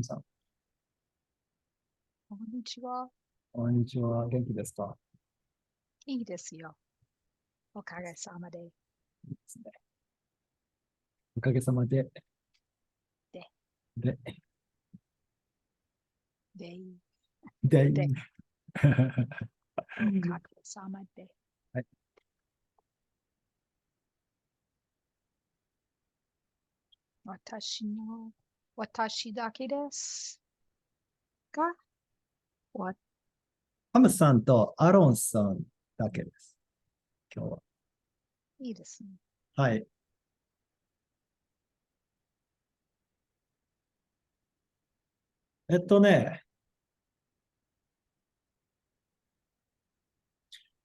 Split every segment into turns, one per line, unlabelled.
さん、
こんにちは。
こんにちは。元気ですか？
いいですよ。おかげさまで。
いいですね。おかげさまで、
で、
で、
で、
で、
で、
は
おかげさまで。
い。
私だけですか？わ、
ハムさんとアロンさんだけです。今日は。
いいですね。
はい。ね、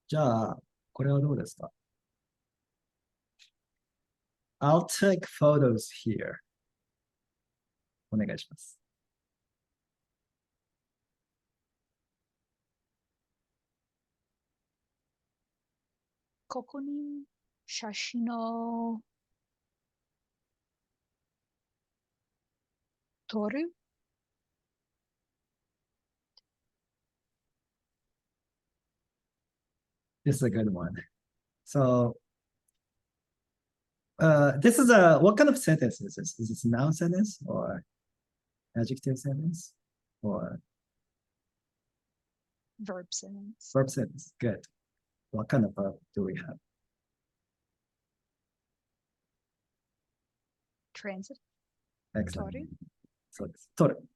じゃあ、これはどうですか？ I'll take photos here. お願いします。
ここに写真を撮る。
This is a good one. So, this is what kind of sentence is this? Is this a noun sentence or adjective sentence or
verb sentence.
verb sentence? Good. What kind of verb do we have?
Transit. 撮
Excellent.
る。
そうです。取る。
撮る。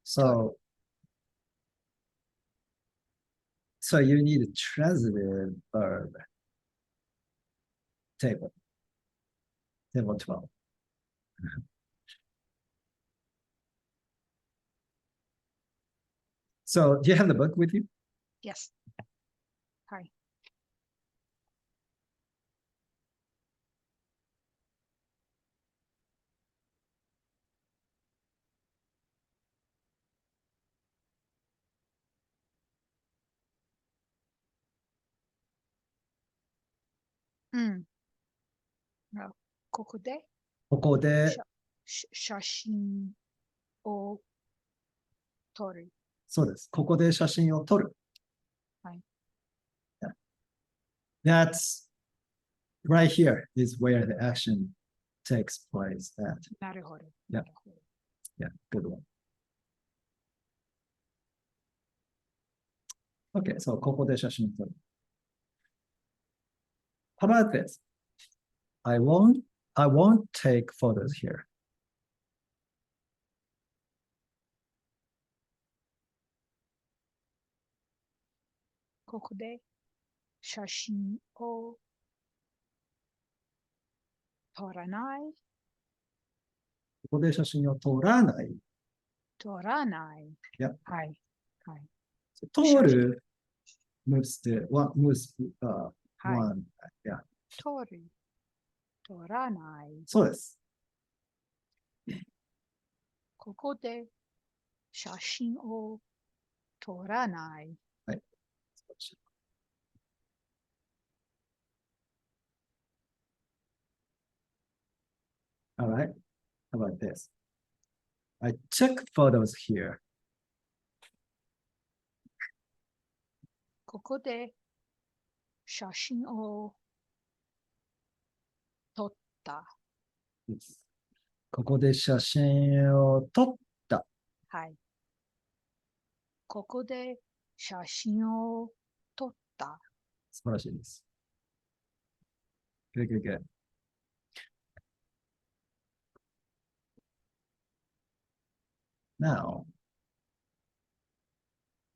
So, so you need a transitive verb. Table. Table 12. So do you have the book with you?
Yes. はい。うん。あ、ここで
ここで、
写写真を撮る。
そうです。ここで写真を撮る。
はい。
That's right here is where the action takes place at.
なるほど。
Yeah,
なるほど。
yeah, good one. Okay, so ここで写真を撮る。How about this? I won't, I won't take photos here.
ここで写真を撮らない。
ここで写真を撮らない。
撮らない。
Yeah.
はい。はい。
撮
写真。
る moves to one moves
はい。
one. Yeah.
撮る。撮らない。
そうです。
ここで写真を撮らない。
はい。All right. How about this? I took photos here.
ここで写真を撮った。
ここで写真を撮った。
はい。ここで写真を撮った。
素晴らしいです。Good, good, good. Now,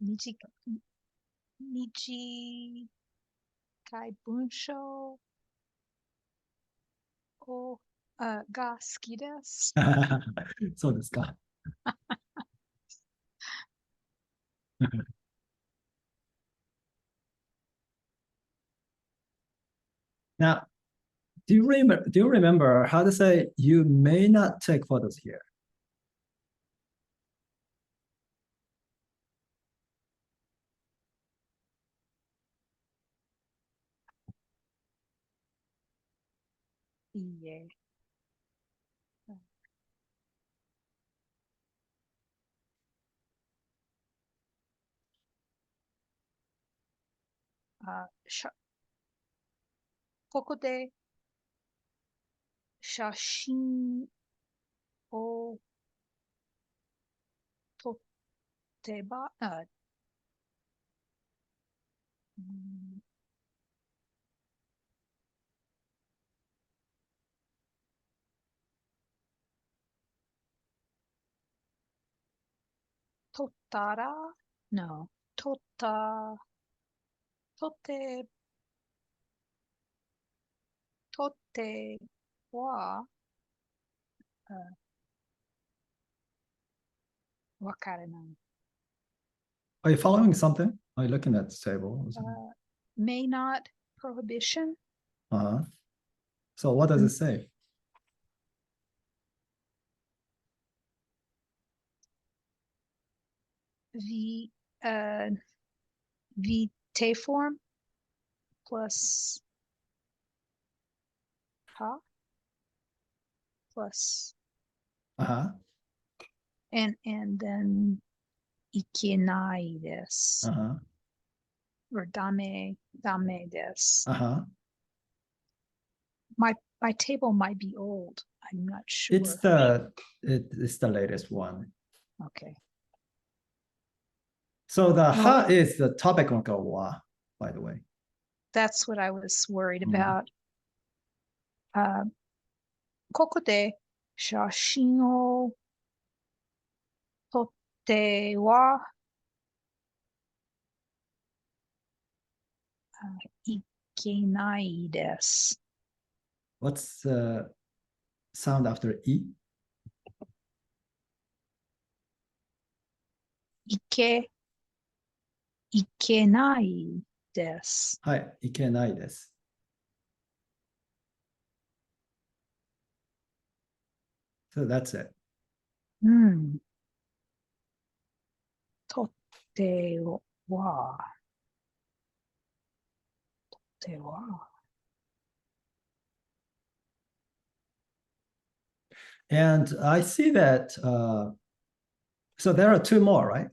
短い文章をが好きです。
そうですか。Now, do you remember how to say you may not take photos here?
いいえ。ここで写真を撮ってば、撮ったら、no、撮った、撮って、撮っては、わからない。
Are you following something? Are you looking at the table?
May not prohibition.
Uh-huh. So what does it say?
VT form plus ha plus
Uh-huh.
and then いけないです
Uh-huh.
or ダメです
Uh-huh.
my table might be old. I'm not sure.
It's the latest one.
Okay.
So the ha is the topic of wa, by the way.
That's what I was worried
Mhm.
about. ここで写真を撮ってはいけないです。
What's the sound after e?
いけないです。
はい、いけないです。So that's it.
うん。とっては、
And I see that, so there are two more, right?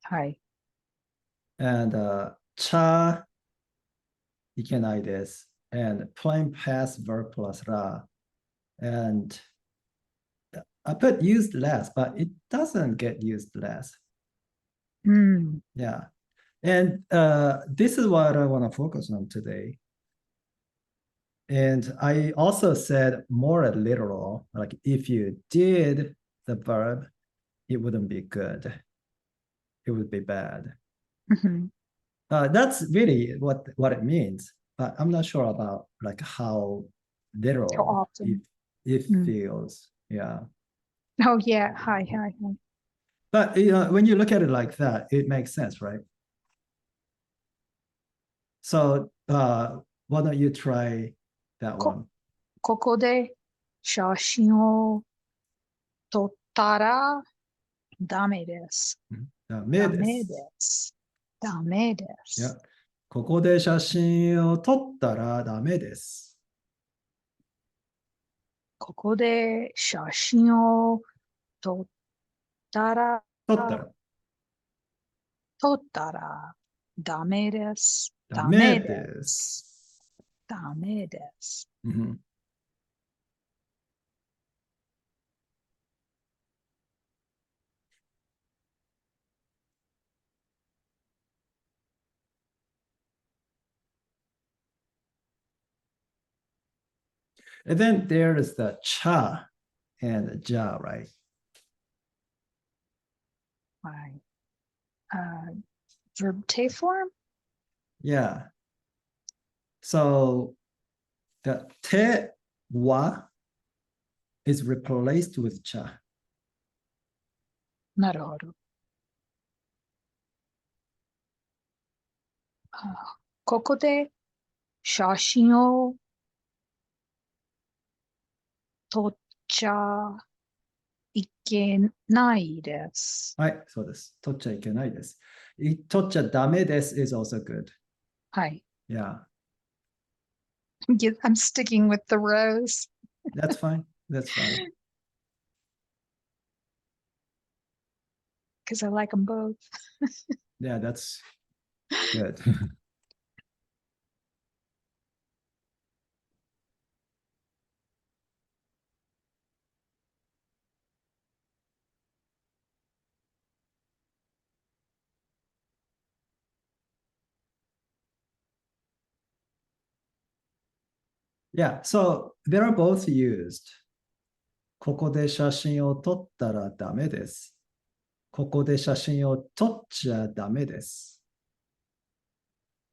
はい。
And cha, いけないです。And plain past verb plus ra. And I put used less, but it doesn't get used less.
うん。
Yeah. And this is what I want to focus on today. And I also said more literal, like if you did the verb, it wouldn't be good. It would be bad.
うん
That's really what it means, but I'm not sure about like how
How
literal
often.
it
Mm.
feels. Yeah.
Oh, yeah. はい。
But when you look at it like that, it makes sense, right? So why don't you try that one?
ここで写真を撮ったらダメです。ダメです。ダメで
Yeah.
す。
ここで写真を撮ったらダメです。
ここで写真を撮ったら、
撮ったら
ダメです。
ダメです。
ダメです。
Mhm. And then there is the cha and ja, right?
はい。verb T form?
Yeah. So the te wa is replaced with cha.
なるほど。ここで写真を撮っちゃいけないです。
はい、そうです。取っちゃいけないです。取っちゃダメです is also good.
はい。
Yeah,
I'm sticking with the rows.
that's fine. That's fine.
Because I like them both.
Yeah, that's good. Yeah, so they are both used. ここで写真を撮ったらダメです。ここで写真を撮っちゃダメです。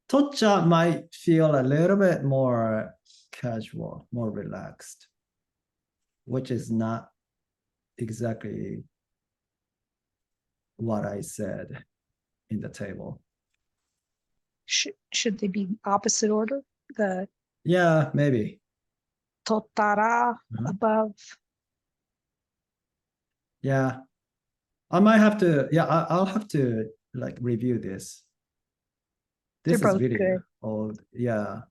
撮っちゃ might feel a little bit more casual, more relaxed, which is not exactly what I said in the table.
Should they be opposite order? The
Yeah, maybe.
totara above.
Yeah. I might have to, yeah, I'll have to like review this.
They're
This is
both
really
good.
old. Yeah.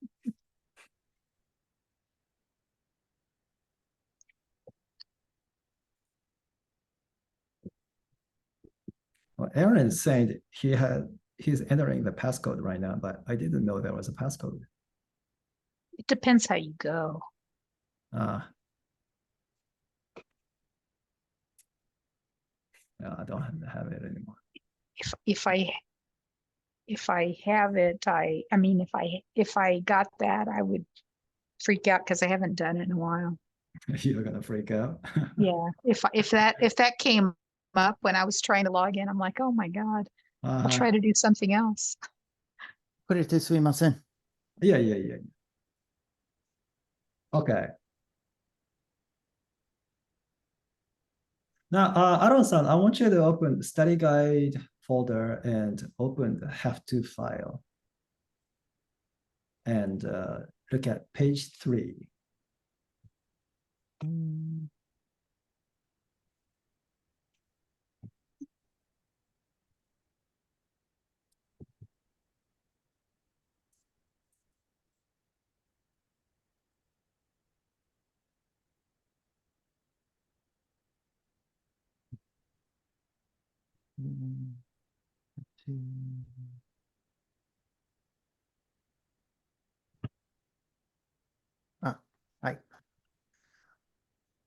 Well, Aaron is saying he's entering the passcode right now, but I didn't know there was a passcode.
It depends how you go.
Yeah, I don't have it anymore.
If I have it, I mean if I got that, I would freak out because I haven't done it in a while.
You're gonna freak out.
Yeah. If that came up when I was trying to log in, I'm like, oh my God, I'll try to do something else.
これですいません。
Yeah. Okay. Now, Aaron-san, I want you to open the study guide folder and open the have-to file and look at page 3.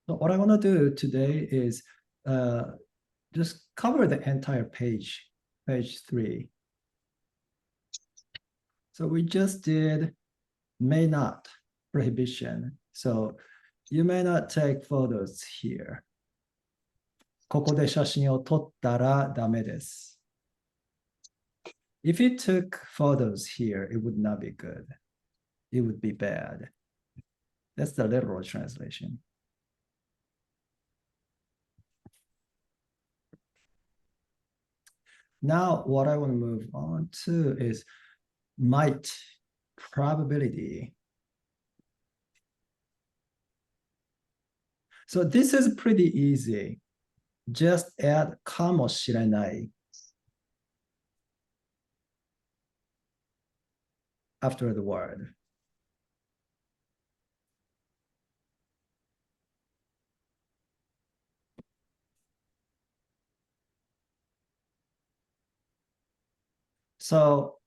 So what I want to do today is just cover the entire page 3. So we just did may not, prohibition. So you may not take photos here. ここで写真を撮ったらダメです。If you took photos here, it would not be good. It would be bad. That's the literal translation. Now, what I want to move on to is might, probability. So this is pretty easy. Just add かもしれない after the word. So,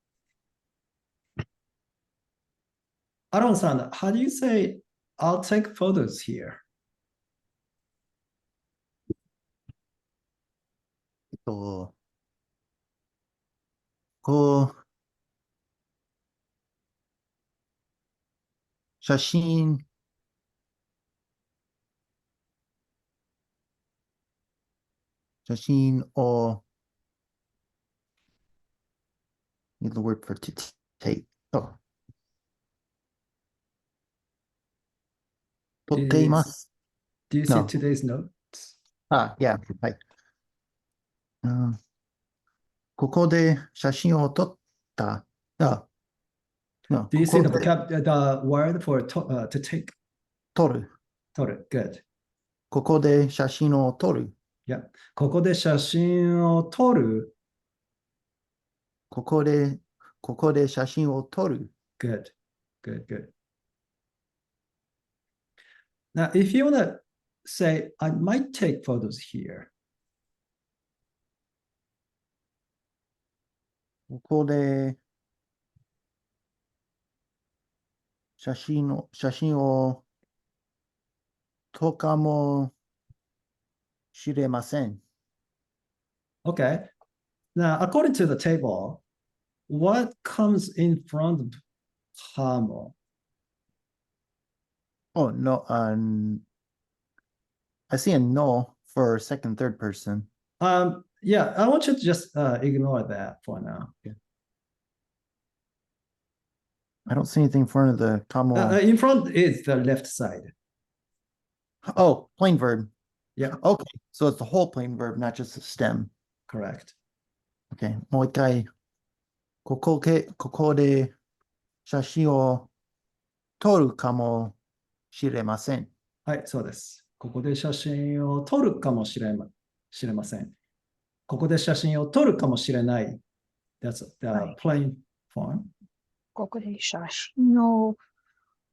Aaron-san, how do you say, I'll take photos here?
こう、写真を need the word for to take. 撮っています。
Do you see
No.
today's notes?
Yeah. はい。ここで写真を撮った。No.
Do you
こ
see
こ
the
で
the word for to take?
撮る。
Good.
ここで写真を撮る。
Yeah. ここで写真を撮る。
ここで写真を撮る。
Good. Now, if you want to say, I might take photos here.
ここで写真を撮るかもしれません。
Okay. Now, according to the table, what comes in front of kamo?
Oh, no. I see a no for second, third person.
Yeah, I want you to just ignore that for now.
I don't see anything in front of the kamo.
In front is the left side.
Oh, plain verb.
Yeah,
Okay, so it's the whole plain verb, not just the stem.
correct.
Okay, もう一回。ここで写真を撮るかもしれません。
はい、そうです。ここで写真を撮るかもしれません。ここで写真を撮るかもしれない。That's the
はい
plain form.
ここで写真を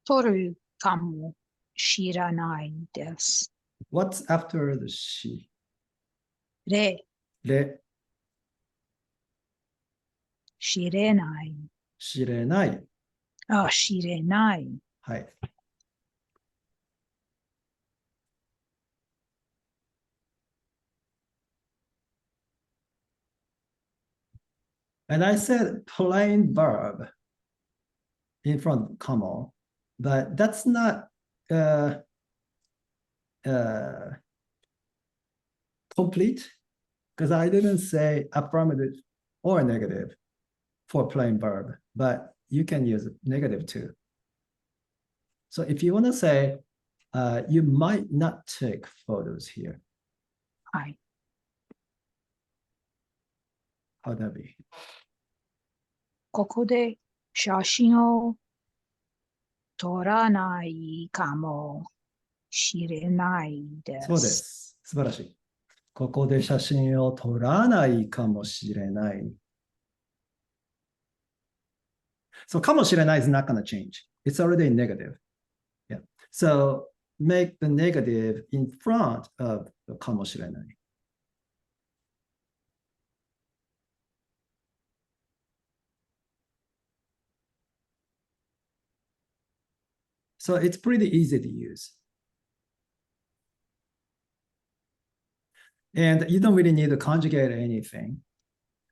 撮るかもしれないです。
What's after the she?
れ、
れ、
知れない。
知れない。
あ、知れない。
はい。And I said plain verb in front of comma, but that's not complete because I didn't say affirmative or negative for plain verb, but you can use negative too. So if you want to say, you might not take photos here,
はい。
how would that be?
ここで写真を撮らないかもしれないです。
そうです。素晴らしい。ここで写真を撮らないかもしれない。So かもしれない is not going to change. It's already negative. Yeah. So make the negative in front of the かもしれない。So it's pretty easy to use. And you don't really need to conjugate anything.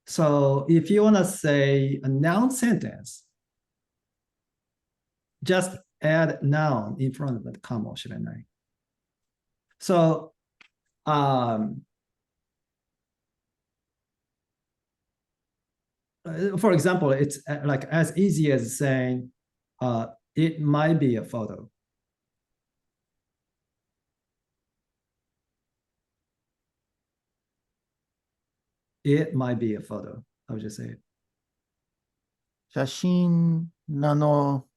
So if you want to say a noun sentence, just add noun in front of the かもしれない。So, for example, it's like as easy as saying, it might be a photo. It might be a photo. How would you say it?
写真なの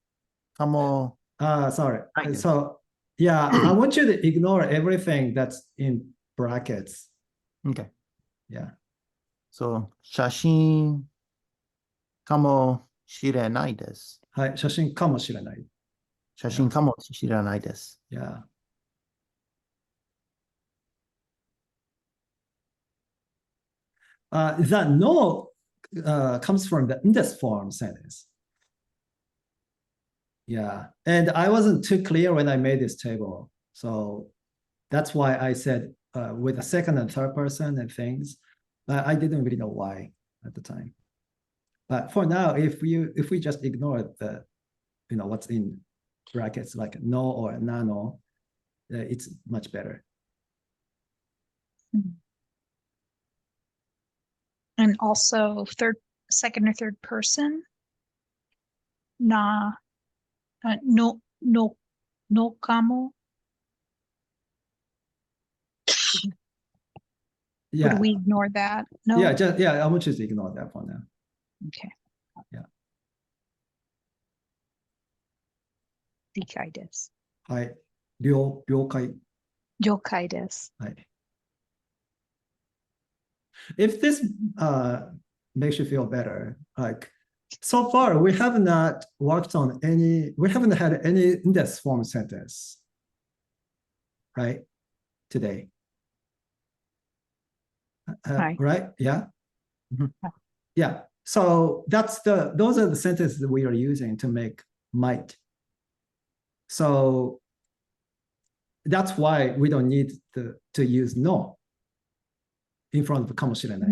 かも。
Sorry.
Kind of.
So, yeah, I want you to ignore everything that's in brackets.
Okay.
Yeah.
So, 写真かもしれないです。
はい、写真かもしれない。
写真かもしれないです。
Yeah. That no comes from the index form sentence. Yeah. And I wasn't too clear when I made this table. So that's why I said with the second and third person and things, but I didn't really know why at the time. But for now, if we just ignore the, what's in brackets like no or nano, it's much better.
And also second or third person. No kamo.
Yeah.
Would we ignore that? No.
Yeah, I want you to ignore that for now.
Okay.
Yeah.
理解です。
はい。了解。
了解です。
はい。If this makes you feel better, like so far we have not we haven't had any index form sentence, right? Today.
Right.
Right? Yeah.
Mhm.
Yeah. So those are the sentences that we are using to make might. So that's why we don't need to use no in front of かもしれない。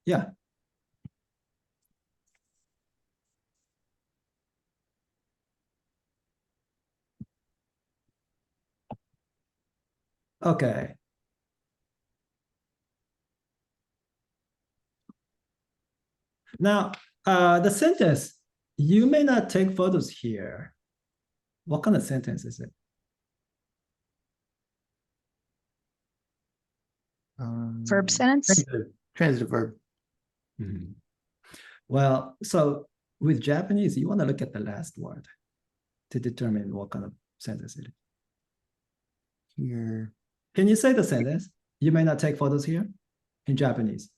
Yeah. Okay. Now, the sentence, you may not take photos here. What kind of sentence is it?
Verb sentence.
Transitive verb.
Mhm. Well, so with Japanese, you want to look at the last word to determine what kind of sentence it is.
Here.
Can you say the sentence? You may not take photos here in Japanese.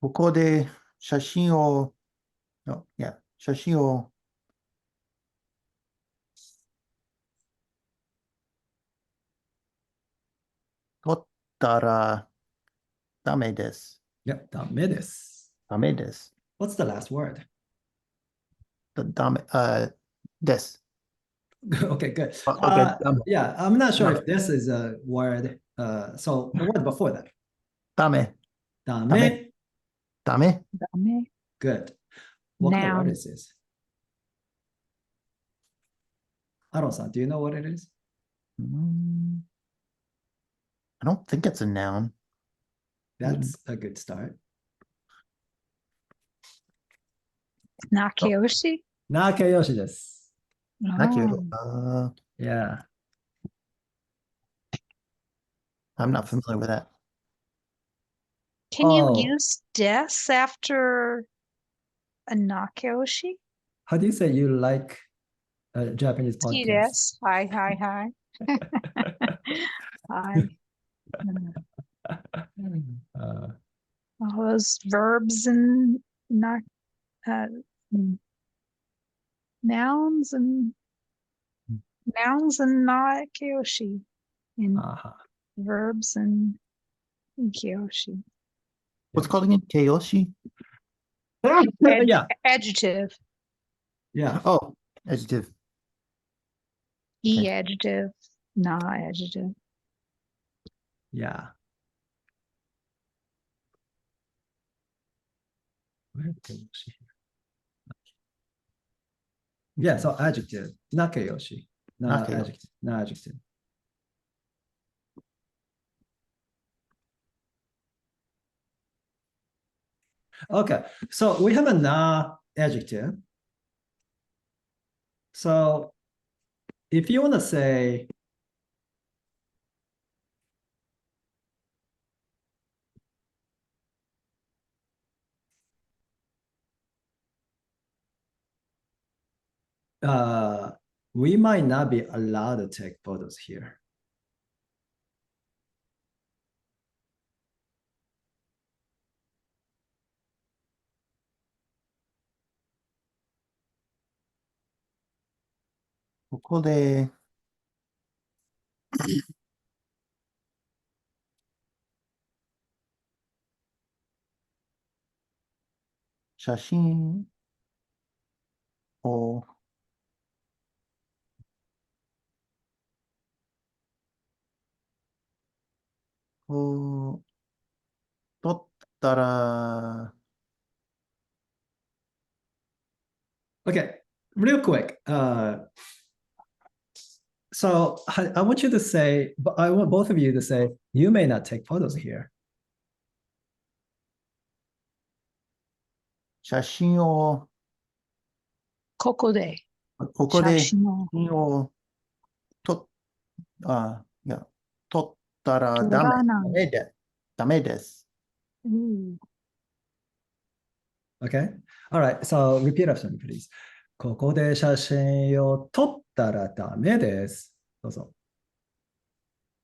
ここで写真を、no, yeah, 写真を撮ったらダメです。
Yep, ダメです。
ダメです。
What's the last word?
ダメ、です。
Okay, good.
Okay,
yeah, I'm not sure if
Dame.
this is a word. So the word before that.
ダメ、
ダメ。
ダメ。
ダメ。
Good. What kind of word
Noun.
is this? Aaron-san, do you know what it is?
I don't think it's a noun.
That's a good start.
Nakayoshi.
Nakayoshi です。
Thank you.
Yeah.
I'm not familiar with that.
Can you
Oh.
use des after a nakayoshi?
How do you say you like a Japanese podcast?
Yes. Hi, hi, hi. Hi. All those verbs and not nouns and nakayoshi and verbs and kyoshi.
What's called again? Keiyoshi?
Yeah.
Adjective.
Yeah.
Oh, adjective.
E
Okay.
adjective, na adjective.
Yeah. Yeah, so adjective. Nakayoshi. Na
Nakayoshi.
adjective. Na adjective. Okay, so we have a na adjective. So if you want to say we might not be allowed to take photos here.
ここで写真をこう撮ったら
Okay, real quick. So I want you to say, but I want both of you to say, you may not take photos here.
写真を
ここで
ここで写
写真を
真を撮いや撮ったら
撮
ダ
らない。
ダメです。
Okay. All right. So repeat after me, please. ここで写真を撮ったらダメです。どうぞ。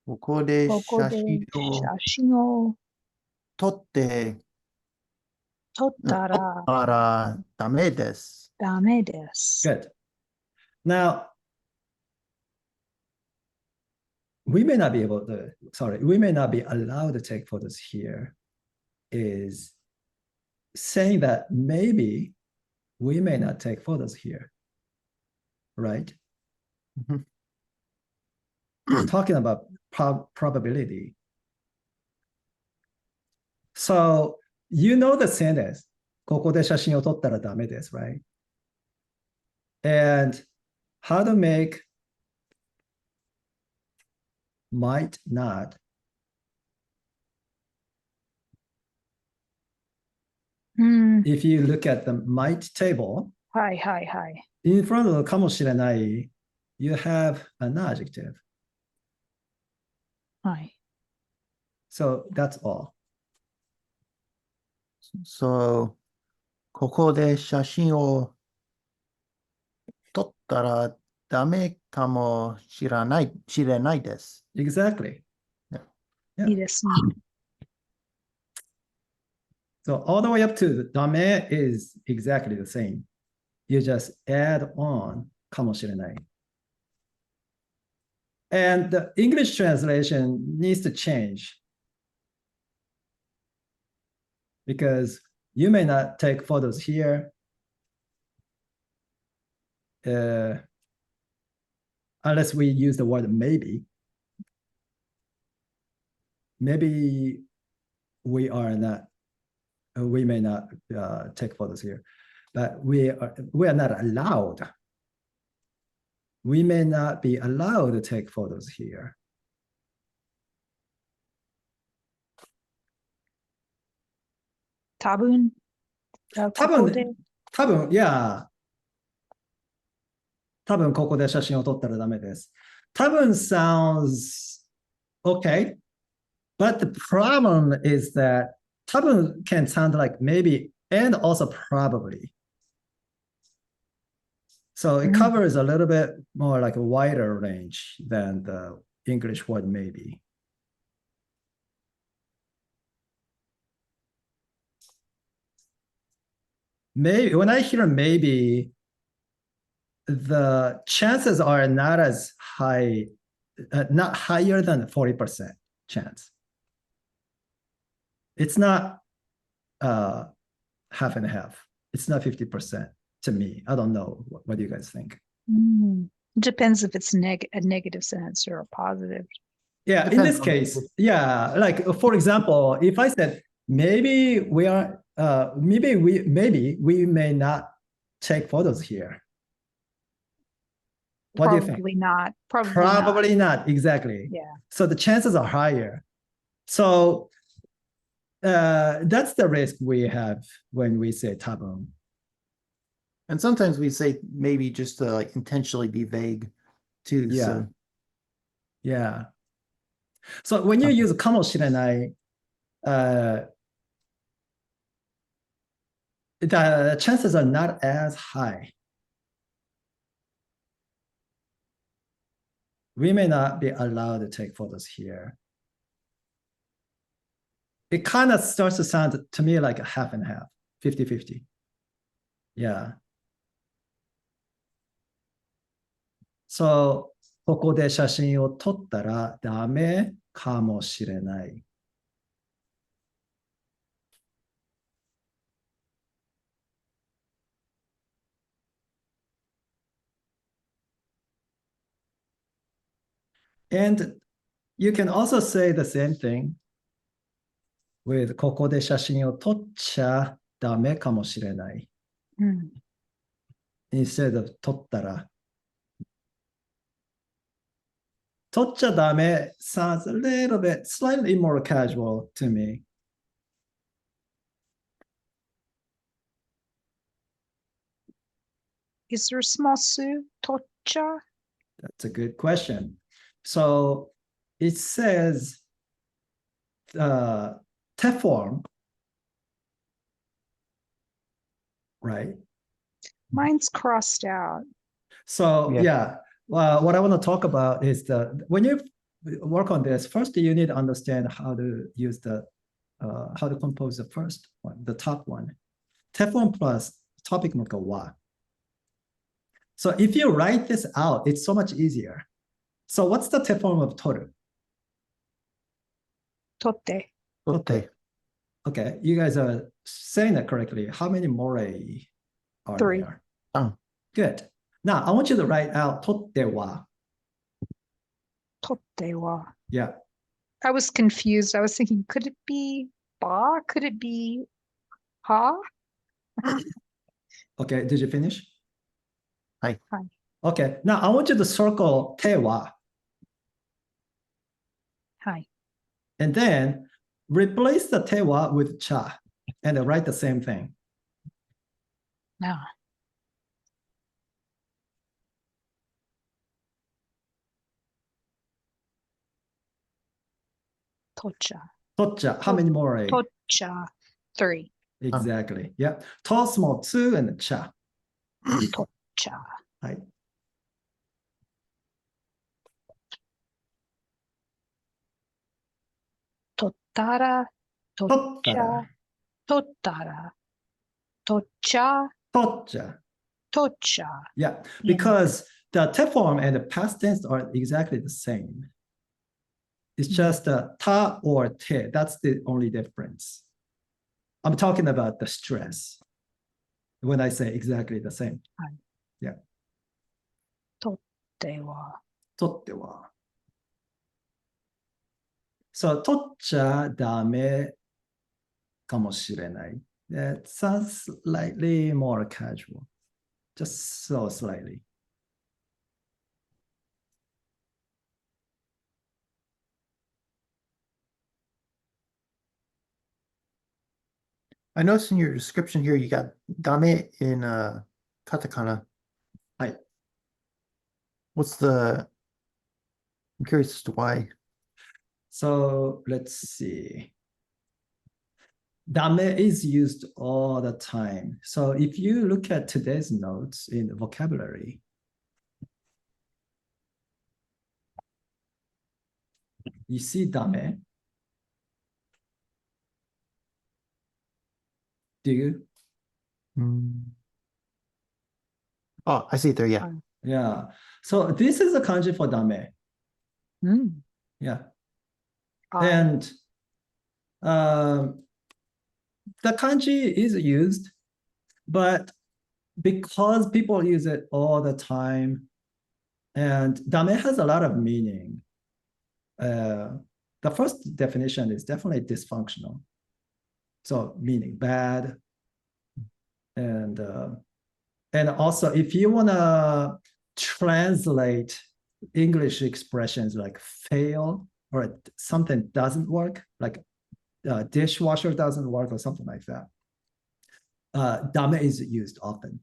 ここで
ここで
写真
写
を
真を
撮って
撮ったら
撮ったらダメです。
ダメです。
Good. Now, we may not be able to, sorry, we may not be allowed to take photos here is saying that maybe we may not take photos here, right?
Mhm.
Talking about probability. So you know the sentence, ここで写真を撮ったらダメです, right? And how to make might not. If you look at the might table,
はいはいはい。
in front of かもしれない, you have an adjective.
はい。
So that's all.
So, ここで写真を撮ったらダメかもしれないです。
Exactly.
Yeah.
Yeah.
いいですね。
So all the way up to the ダメ is exactly the same. You just add on かもしれない. And the English translation needs to change because you may not take photos here unless we use the word maybe. Maybe we may not take photos here, but we are not allowed. We may not be allowed to take photos here.
多分、ここで、
多分、いや、多分ここで写真を撮ったらダメです。多分 sounds okay, but the problem is that 多分 can sound like maybe and also probably. So it covers a little bit more like a wider range than the English word maybe. Maybe when I hear maybe, the chances are not as high, not higher than 40% chance. It's not half and half. It's not 50% to me. I don't know. What do you guys think?
Depends if it's a negative sentence or a positive.
Yeah, in this case, yeah, like for example, if I said maybe we may not take photos here. What do you think?
Probably not.
Probably not. Exactly.
Yeah.
So the chances are higher. So that's the risk we have when we say tabun.
And sometimes we say maybe just to like intentionally be vague too.
Yeah.
So.
Yeah. So when you use かもしれない, the chances are not as high. We may not be allowed to take photos here. It kind of starts to sound to me like a half and half, 50-50. Yeah. So ここで写真を撮ったらダメかもしれない。And you can also say the same thing with ここで写真を撮っちゃダメかもしれない。Instead of 撮ったら。撮っちゃダメ sounds a little bit slightly more casual to me.
Is there a small su? Tocha?
That's a good question. So it says te form, right?
Mine's crossed out.
So
Yeah.
what I want to talk about is when you work on this, first you need to understand how to use how to compose the first one, the top one. Te form plus topic marker wa. So if you write this out, it's so much easier. So what's the te form of toru?
Totte.
Okay.
Okay, you guys are saying that correctly. How many more are
3.
there?
Good.
Now, I want you to write out とっては.
Totte wa.
Yeah.
I was confused. I was thinking, could it be ba? Could it be ha?
Okay, did you finish?
Hi.
Hi.
Okay, now I want you to circle 手は.
はい。
And then replace the te wa with cha and write the same thing.
ああ。とっちゃ。
Tocha. How many more?
とっちゃ。3.
Exactly. Yeah. To small 2 and cha.
とっちゃ。
はい。
とったら。とっちゃ。
Tottara.
とったら。とっちゃ。
Tocha.
とっちゃ。
Yeah.
Yeah.
Because the te form and the past tense are exactly the same. It's just ta or te. That's the only difference. I'm talking about the stress when I say exactly the same.
とっては。
とっては。So, 取っちゃダメかもしれない。That sounds slightly more casual. Just so slightly.
I noticed in your description here you got dame in katakana.
Hi.
I'm curious as to why.
So let's see. Dame is used all the time. So if you look at today's notes in vocabulary, you see dame. Do you?
Oh, I see it there. Yeah.
Yeah. So this is a kanji for dame.
うん。
Yeah.
はい。
And the kanji is used, but because people use it all the time, and dame has a lot of meaning. The first definition is definitely dysfunctional. So meaning bad. And also if you want to translate English expressions like fail or something doesn't work, like dishwasher doesn't work or something like that, dame is used often.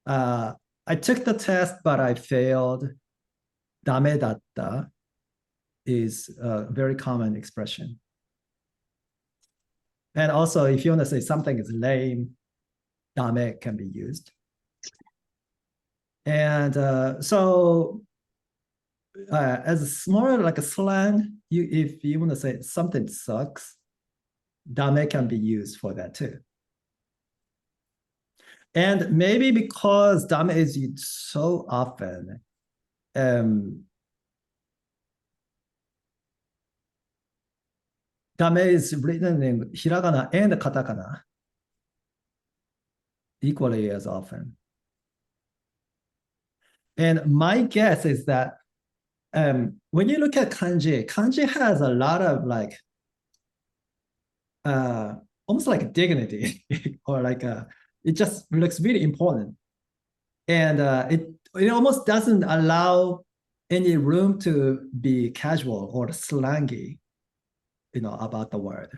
I took the test, but I failed. Dame datta is a very common expression. And also, if you want to say something is lame, dame can be used. And so as more like a slang, if you want to say something sucks, dame can be used for that too. And maybe because dame is used so often, dame is written in hiragana and katakana equally as often. And my guess is that when you look at kanji, kanji has a lot of like almost like dignity or like it just looks really important. And it almost doesn't allow any room to be casual or slangy, about the word.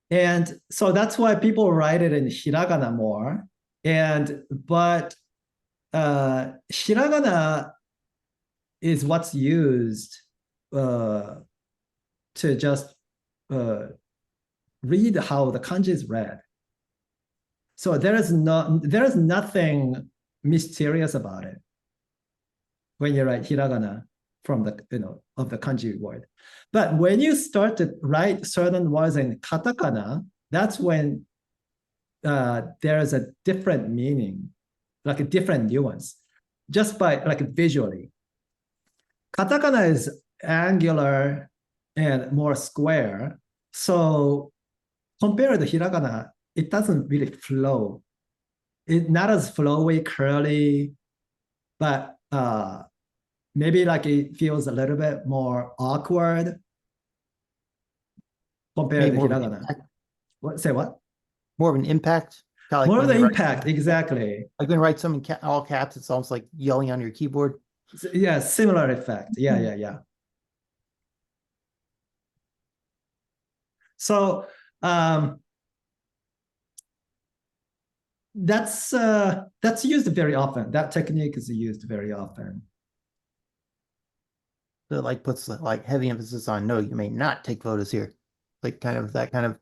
And so that's why people write it in hiragana more. But hiragana is what's used to just read how the kanji is read. So there is nothing mysterious about it when you write hiragana from the of the kanji word. But when you start to write certain words in katakana, that's when there is a different meaning, like a different nuance, just by like visually. Katakana is angular and more square. So compared to hiragana, it doesn't really flow. It's not as flowy, curly, but maybe like it feels a little bit more awkward compared to hiragana. What? Say what?
More of an impact.
More of the impact, exactly.
Like when you write something in all caps, it's almost like yelling on your keyboard.
Yeah, similar effect. Yeah. So that's used very often. That technique is used very often.
So it like puts like heavy emphasis on no, you may not take photos here. Like kind of that kind of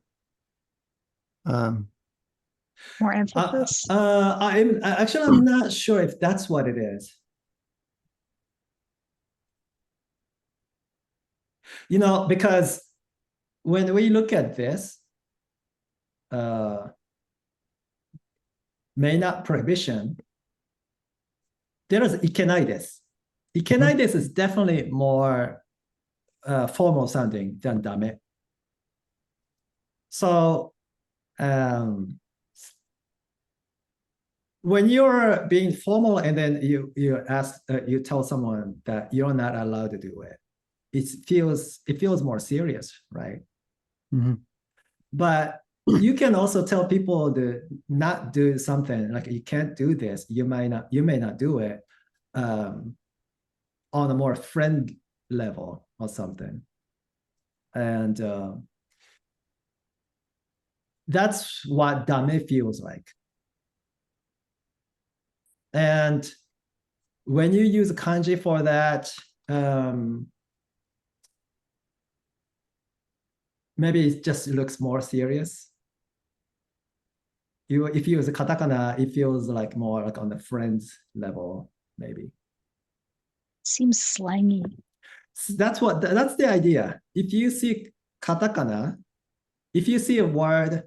More emphasis.
I'm not sure if that's what it is. You know, because when we look at this, may not prohibition, there is ikenaides. Ikenaides is definitely more formal sounding than dame. So when you're being formal and then you ask you tell someone that you're not allowed to do it, it feels more serious, right? But you can also tell people to not do something, like you can't do this. You may not do it on a more friend level or something, and that's what dame feels like. And when you use kanji for that, maybe it just looks more serious. If you use katakana, it feels like more like on the friends level, maybe.
Seems slangy.
That's the idea. If you see katakana, if you see a word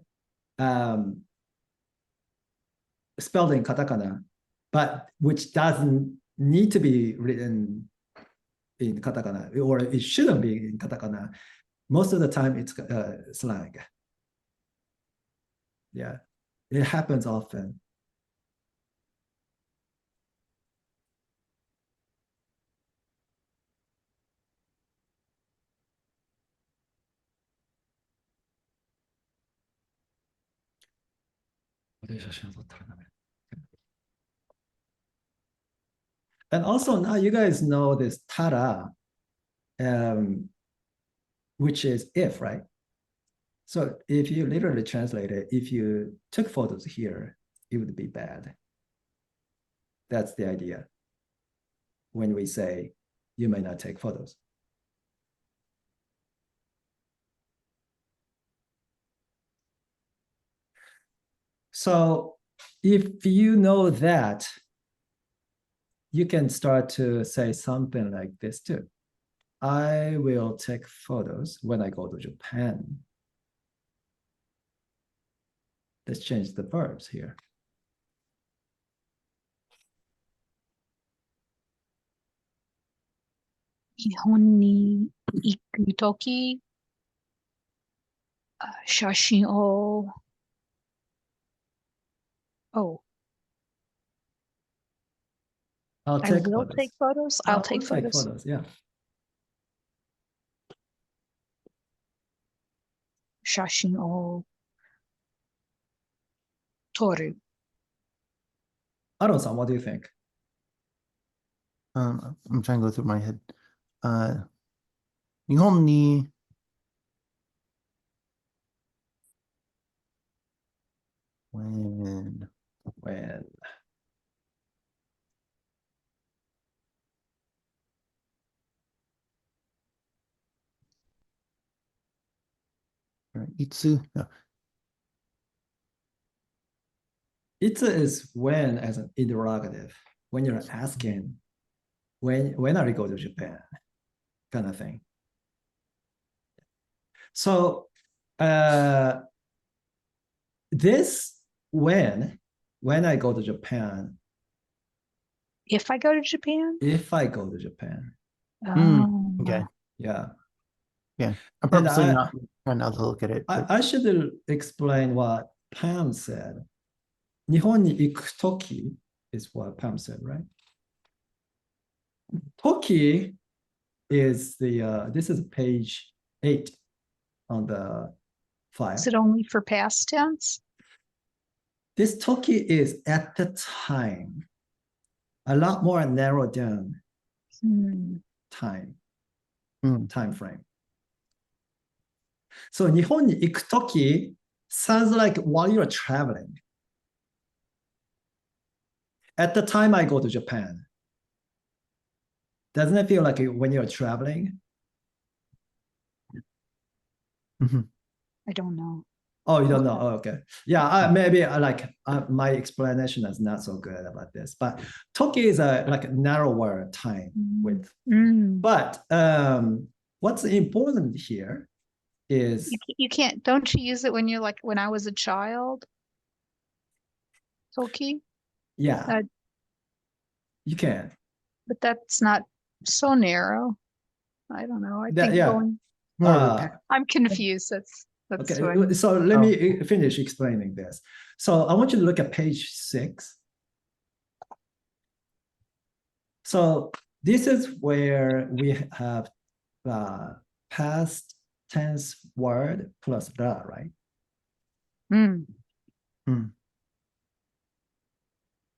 spelled in katakana, but which doesn't need to be written in katakana, or it shouldn't be in katakana, most of the time it's slang. Yeah, it happens often. And also now you guys know this tara, which is if, right? So if you literally translate it, if you took photos here, it would be bad. That's the idea when we say you may not take photos. So if you know that, you can start to say something like this too. I will take photos when I go to Japan. Let's change the verbs here.
日本に行くとき、写真を、oh,
I'll
I
take
will
photos.
take photos. I'll take photos.
Yeah.
写真を撮る。
Aaron-san, what do you think?
I'm trying to go through my head. 日本に when
When
いつ
it is when as an interrogative, when you're asking, when are you going to Japan, kind of thing. So this when I go to Japan,
If I go to Japan?
if I go to Japan,
okay.
yeah.
I'm purposely not trying not to look at it.
I should explain what Pam said. 日本に行くとき is what Pam said, right? Toki is this is page 8 on the file.
Is it only for past tense?
This toki is at the time, a lot more narrowed down time,
うん。
time frame. So 日本に行くとき sounds like while you're traveling. At the time I go to Japan. Doesn't it feel like when you're traveling?
うん
I don't know.
Oh, you don't know? Oh, okay. Yeah, maybe my explanation is not so good about this. But Toki is a like a narrower time width. But what's important here is
You can't, don't you use it when you're like, when I was a child? Toki?
yeah, you can.
But that's not so narrow. I don't know. I
That,
think
yeah.
going,
More of a pa-
I'm confused. That's
Okay,
what I'm,
so let me finish explaining this. So I want you to look at page 6. So this is where we have past tense word plus the, right?
mm,
うん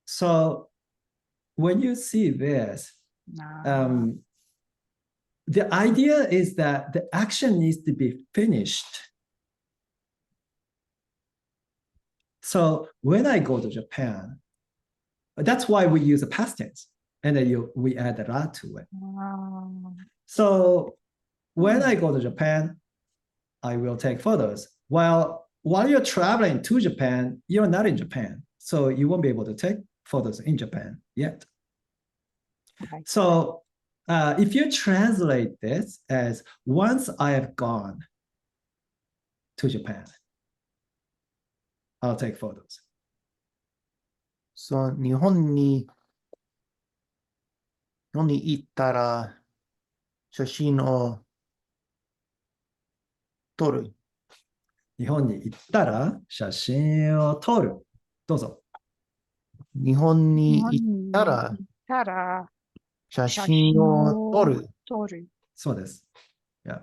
So when you see this,
nah.
the idea is that the action needs to be finished. So when I go to Japan, that's why we use the past tense, and then we add the ra to it. So when I go to Japan, I will take photos. While you're traveling to Japan, you're not in Japan, so you won't be able to take photos in Japan yet.
Okay.
So if you translate this as once I have gone to Japan, I'll take photos.
そう、日本に行ったら写真を撮る。
日本に行ったら写真を撮る。どうぞ。
日本に行ったら
たら
写真を撮る。
撮る。
そうです。Yeah.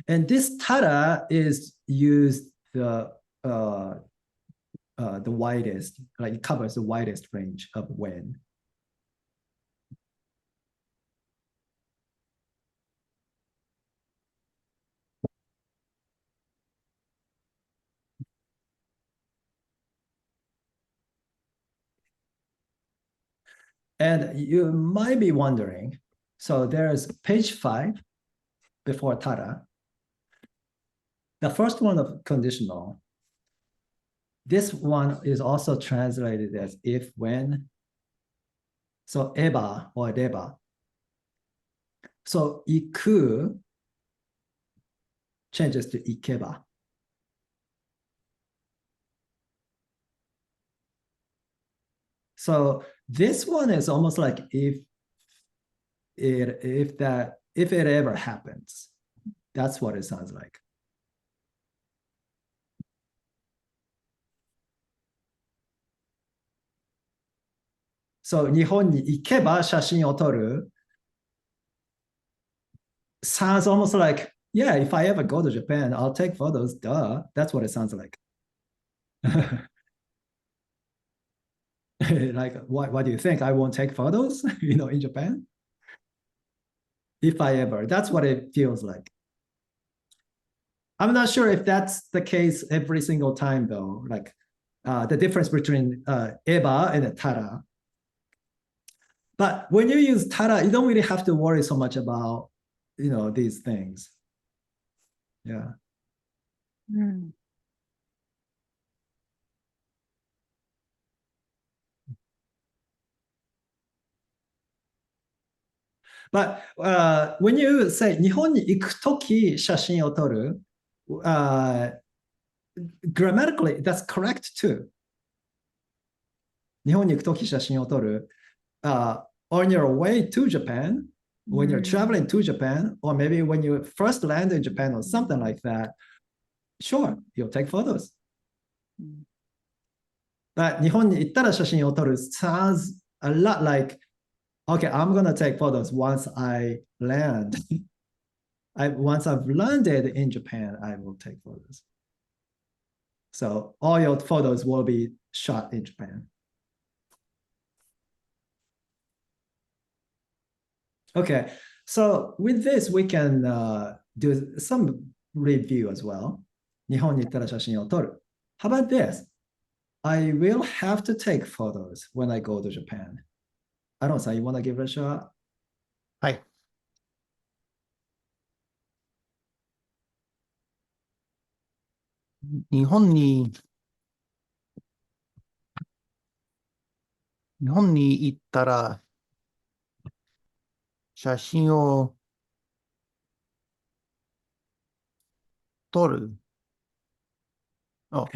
And this tara is used the widest, like it covers the widest range of when. And you might be wondering, so there's page 5 before tara. The first one of conditional. This one is also translated as if, when. So eba or deba. So iku changes to ikeba. So this one is almost like if it ever happens. That's what it sounds like. So 日本に行けば写真を撮る sounds almost like, yeah, if I ever go to Japan, I'll take photos. Duh. That's what it sounds like. Like, what do you think? I won't take photos, in Japan? If I ever, that's what it feels like. I'm not sure if that's the case every single time, though. Like the difference between eba and tara. But when you use tara, you don't really have to worry so much about, these things. Yeah. But when you say 日本に行くとき写真を撮る、grammatically, that's correct too. 日本に行くとき写真を撮る。On your way to Japan, when you're traveling to Japan, or maybe when you first land in Japan or something like that, sure, you'll take photos. But 日本に行ったら写真を撮る sounds a lot like, okay, I'm going to take photos once I land. Once I've landed in Japan, I will take photos. So all your photos will be shot in Japan. Okay, so with this, we can do some review as well. 日本に行ったら写真を撮る。How about this? I will have to take photos when I go to Japan. Aaron-san, you want to give it a shot?
はい。日本に行ったら写真を撮る。Oh,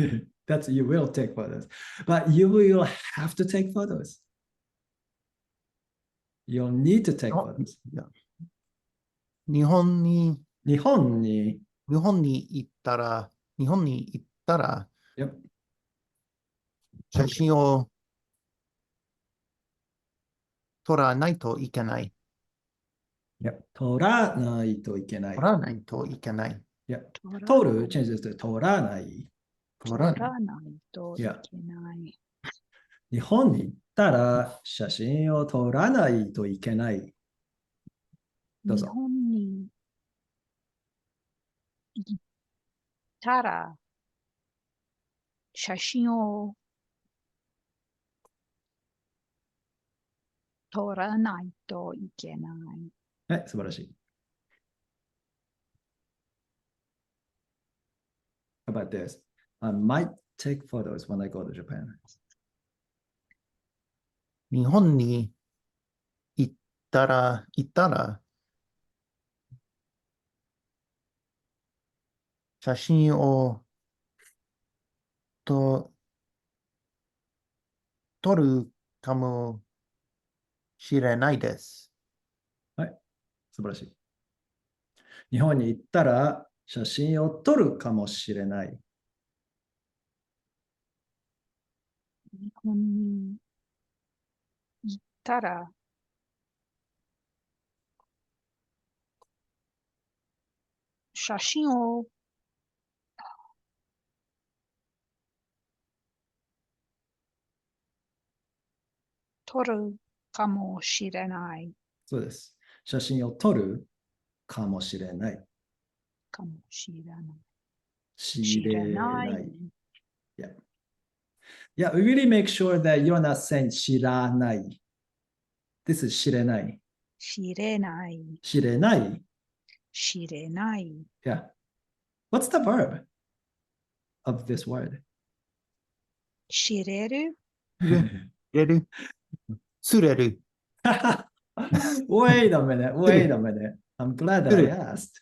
That's you will take photos, but you will have to take photos. You'll need to take photos.
いや日本に
日本に、
行ったら、
yep.
写真を撮らないといけない。
Yep. 撮らないといけない。
撮らないといけない。
Yep. 撮る changes to 撮らない。
撮らない。
取らないといけない。
日本に行ったら写真を撮らないといけない。どう
日
ぞ。
本に行ったら写真を撮らないといけない。
はい、素晴らしい。How about this? I might take photos when I go to Japan.
日本に行ったら、写真を撮るかもしれないです。
はい、素晴らしい。日本に行ったら写真を撮るかもしれない。
日本に行ったら写真を撮るかもしれない。
そうです。写真を撮るかもしれない。
かもしれない。
知れない。
い。
Yeah. Yeah, we really make sure that you're not saying 知らない。This is 知れない。
知れない。
知れない。
知れない。
Yeah. What's the verb of this word?
知れる
れる釣れる
Wait a minute. Wait a minute. I'm glad that I asked.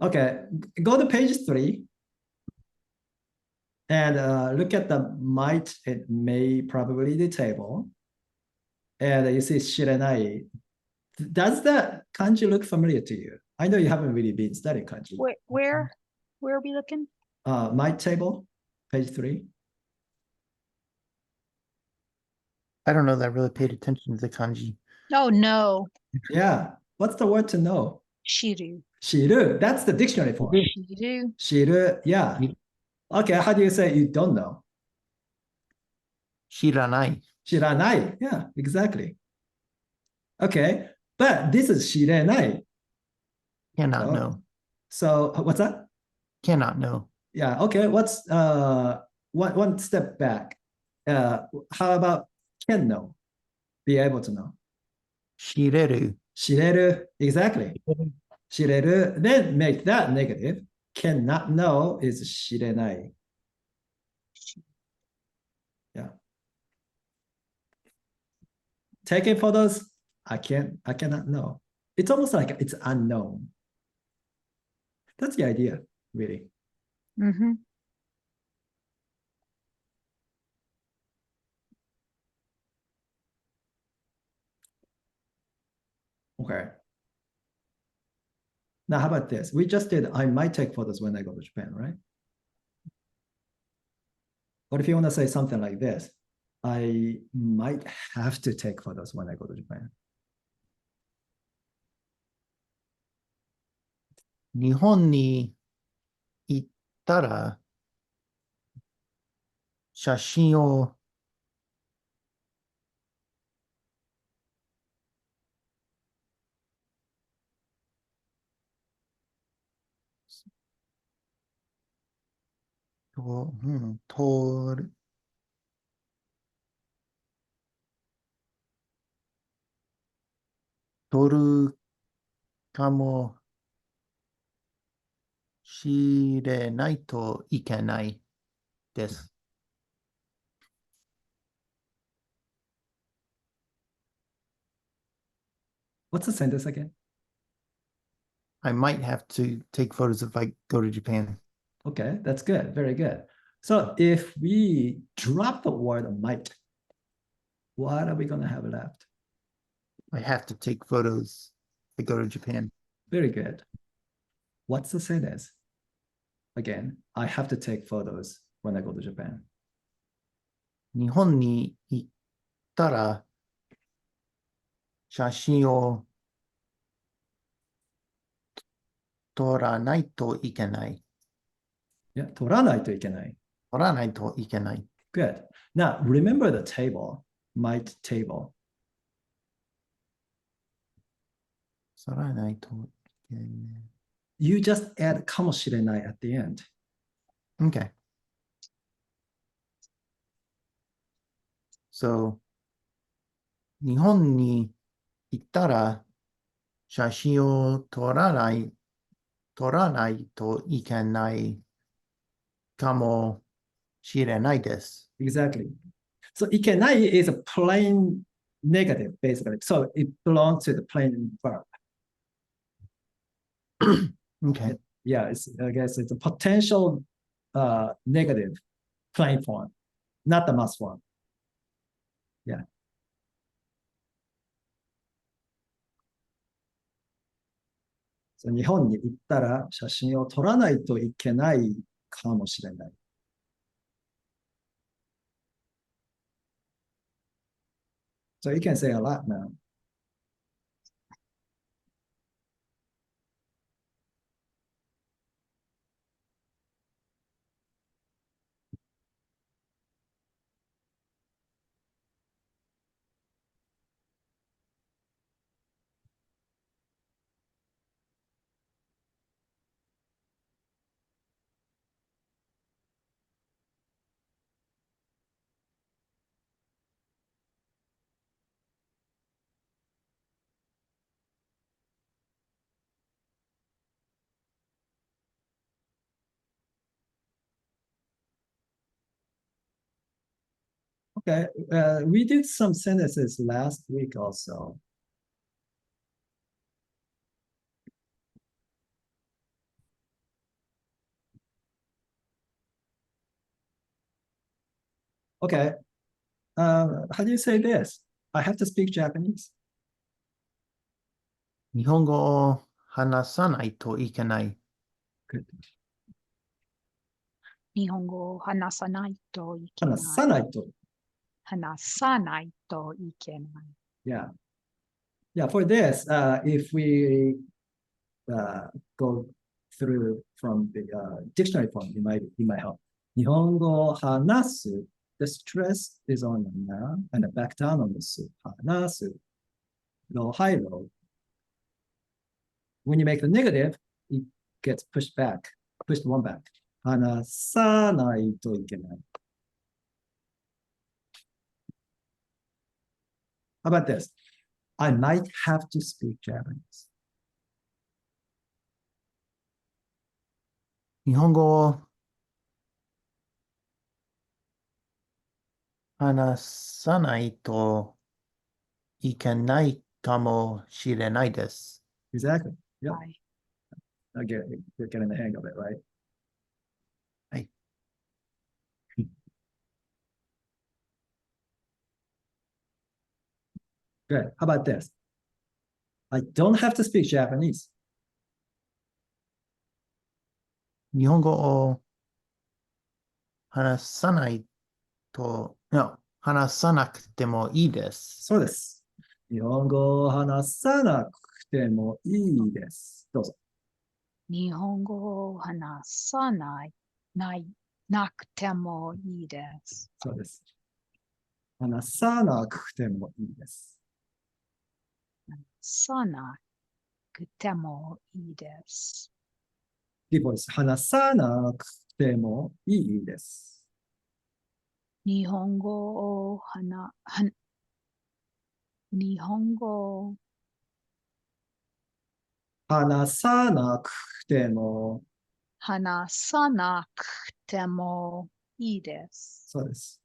Okay, go to page 3 and look at the might, it may, probability table. And you see 知れない. Does that kanji look familiar to you? I know you haven't really been studying kanji.
Where are we looking?
Might table, page 3.
I don't know that I really paid attention to the kanji.
Oh no.
Yeah. What's the word to know?
知る。
知る. That's the dictionary form.
知る。
知る. Yeah. Okay. How do you say you don't know?
知らない
知らない. Yeah, exactly. Okay. But this is 知れない.
cannot
So-
know.
So what's that?
Cannot know.
Yeah. Okay. What's one step back? How about can know? Be able to know.
知れる
知れる. Exactly. 知れる. Then make that negative. Cannot know is 知れない. Yeah. Taking photos, I cannot know. It's almost like it's unknown. That's the idea, really.
Mm-hmm.
Okay. Now, how about this? We just did, I might take photos when I go to Japan, right? What if you want to say something like this? I might have to take photos when I go to Japan.
日本に行ったら写真をとる、取るかもしれないといけないです。
What's the sentence again?
I might have to take photos if I go to Japan.
Okay, that's good. Very good. So if we drop the word might, what are we going to have left?
I have to take photos if I go to Japan.
Very good. What's the sentence? Again, I have to take photos when I go to Japan.
日本に行ったら写真を撮らないといけない。
Yeah, 取らないといけない。
撮らないといけない。
Good. Now, remember the table, might table.
撮らないといけない。
You just add かもしれない at the end.
Okay. So, 日本に行ったら写真を撮らないといけないかもしれないです。
Exactly. So いけない is a plain negative, basically. So it belongs to the plain verb.
Okay.
Yeah, I guess it's a potential negative plain form, not the must form. Yeah. So 日本に行ったら写真を撮らないといけないかもしれない。So you can say a lot now. Okay, we did some sentences last week also. Okay, how do you say this? I have to speak Japanese.
日本語を話さないといけない。
Good.
日本語を話さないといけない。
話さないと。
話さないといけない。
Yeah. Yeah, for this, if we go through from the dictionary form, it might help. 日本語を話す. The stress is on the noun and the back down on the す. 話す. Low, high, low. When you make the negative, it gets pushed one back. 話さないといけない. How about this? I might have to speak Japanese.
日本語を話さないといけないかもしれないです。
Exactly. Yep.
はい。
You're getting the hang of it, right?
はい。
Good. How about this? I don't have to speak Japanese.
日本語を話さないと、話さなくてもいいです。
そうです。日本語を話さなくてもいいです。どうぞ。
日本語を話さなくてもいいです。
そうです。話さなくてもいいです。
さなくてもいいです。
ディボイス。話さなくてもいいです。
日本語を日本語を
話さなくても、
話さなくてもいいです。
そうです。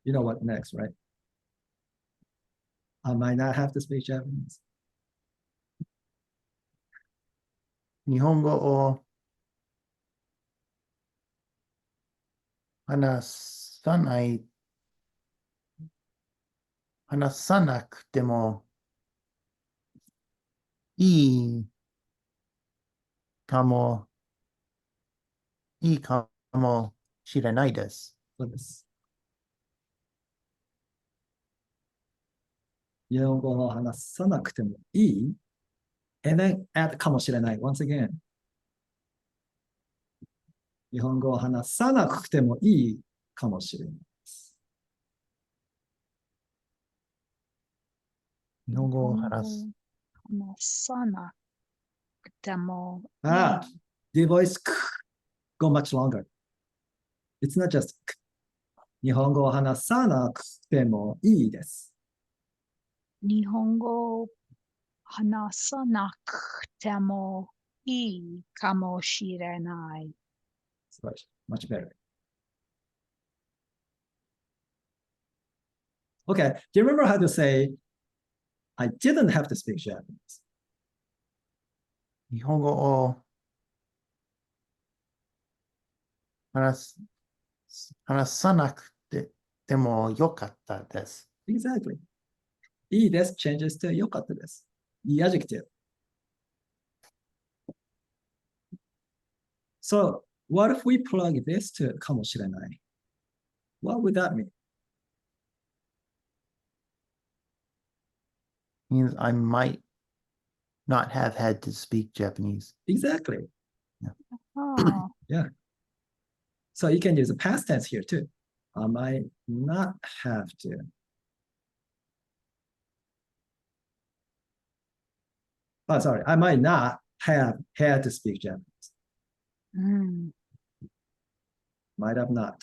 You know what next, right? I might not have to speak Japanese.
日本語を話さなくてもいいかもしれないです。
そうです。日本語を話さなくてもいい ?and then add かもしれない。Once again. 日本語を話さなくてもいいかもしれないです。
日本語を話
話さなくてもいい。
Ah, the voice go much longer. It's not just 日本語を話さなくてもいいです。
日本語を話さなくてもいいかもしれない。
素晴らしい。Much better. Okay, do you remember how to say, I didn't have to speak Japanese?
日本語を話さなくてもよかったです。
Exactly. いいです changes to よかったです。いい adjective. So, what if we plug this to かもしれない? What would that mean?
Means I might not have had to speak Japanese.
Exactly.
Ah,
Yeah. So you can use the past tense here too. I might not have to. Oh, sorry. I might not have had to speak Japanese.
うん、
Might have not.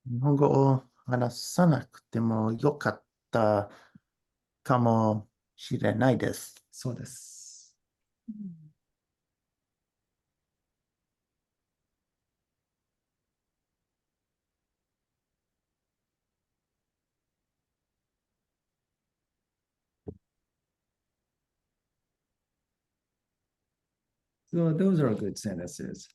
日本語を話さなくてもよかったかもしれないです。
そうです。So those are good sentences.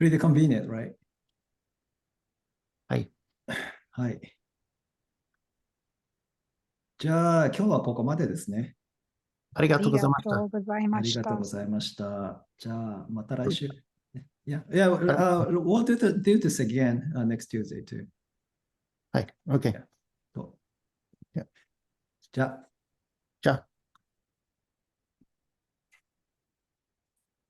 Pretty convenient, right?
はい。
はい。じゃあ、今日はここまでですね。
ありがとうございまし
ありがと
た。
うございました。
ありがとうございました。じゃあ、また来週。Yeah, we'll do this again next Tuesday too.
はい。OK。
そう
じゃ
じゃあ。
じゃあ。